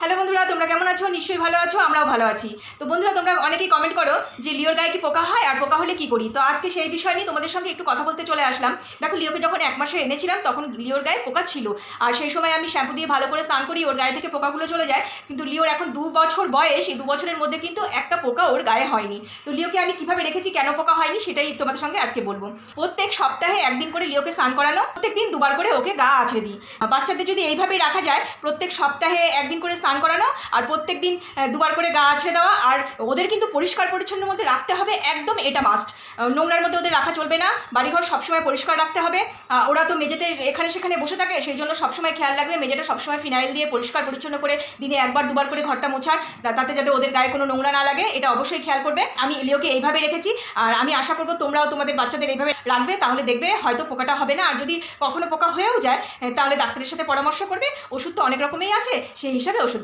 Hello বন্ধুরা, তোমরা কেমন আছো? নিশ্চয়ই ভালো আছো, আমরাও ভালো আছি। তো বন্ধুরা, তোমরা অনেকেই কমেন্ট করো যে লিওর গায়ে কি পোকা হয় আর পোকা হলে কি করি। তো আজকে সেই বিষয় নিয়ে তোমাদের সঙ্গে একটু কথা বলতে চলে আসলাম। দেখো, লিওকে যখন 1 মাসে এনেছিলাম তখন লিওর গায়ে পোকা ছিল, আর সেই সময় আমি শ্যাম্পু দিয়ে ভালো করে স্নান করি, ওর গায়ে থেকে পোকাগুলো চলে যায়। কিন্তু লিওর এখন 2 বছর বয়স, এই 2 বছরের মধ্যে কিন্তু একটা পোকা ওর গায়ে হয়নি। তো লিওকে আমি কিভাবে রেখেছি, কেন পোকা হয়নি, সেটাই তোমাদের সঙ্গে আজকে বলবো। প্রত্যেক সপ্তাহে একদিন করে লিওকে স্নান করানো, প্রত্যেক দিন 2বার করে ওকে গা আছড়ে দিই। বাচ্চাদের যদি এইভাবেই রাখা যায়, প্রত্যেক সপ্তাহে একদিন করে স্নান করানো আর প্রত্যেক দিন 2বার করে গা আছড়ে দেওয়া, আর ওদের কিন্তু পরিষ্কার পরিচ্ছন্নের মধ্যে রাখতে হবে, একদম এটা মাস্ট। নোংরার মধ্যে ওদের রাখা চলবে না, বাড়িঘর সবসময় পরিষ্কার রাখতে হবে। ওরা তো মেঝেতে এখানে সেখানে বসে থাকে, সেই জন্য সবসময় খেয়াল রাখবে মেঝেটা সবসময় ফিনাইল দিয়ে পরিষ্কার পরিচ্ছন্ন করে দিনে 1বার 2বার করে ঘরটা মোছার, তাতে যাতে ওদের গায়ে কোনো নোংরা না লাগে, এটা অবশ্যই খেয়াল করবে। আমি লিওকে এইভাবে রেখেছি, আর আমি আশা করবো তোমরাও তোমাদের বাচ্চাদের এইভাবে রাখবে, তাহলে দেখবে হয়তো পোকাটা হবে না। আর যদি কখনো পোকা হয়েও যায়, তাহলে ডাক্তারের সাথে পরামর্শ করবে। ওষুধ তো অনেক রকমই আছে, সেই হিসাবে ওষুধ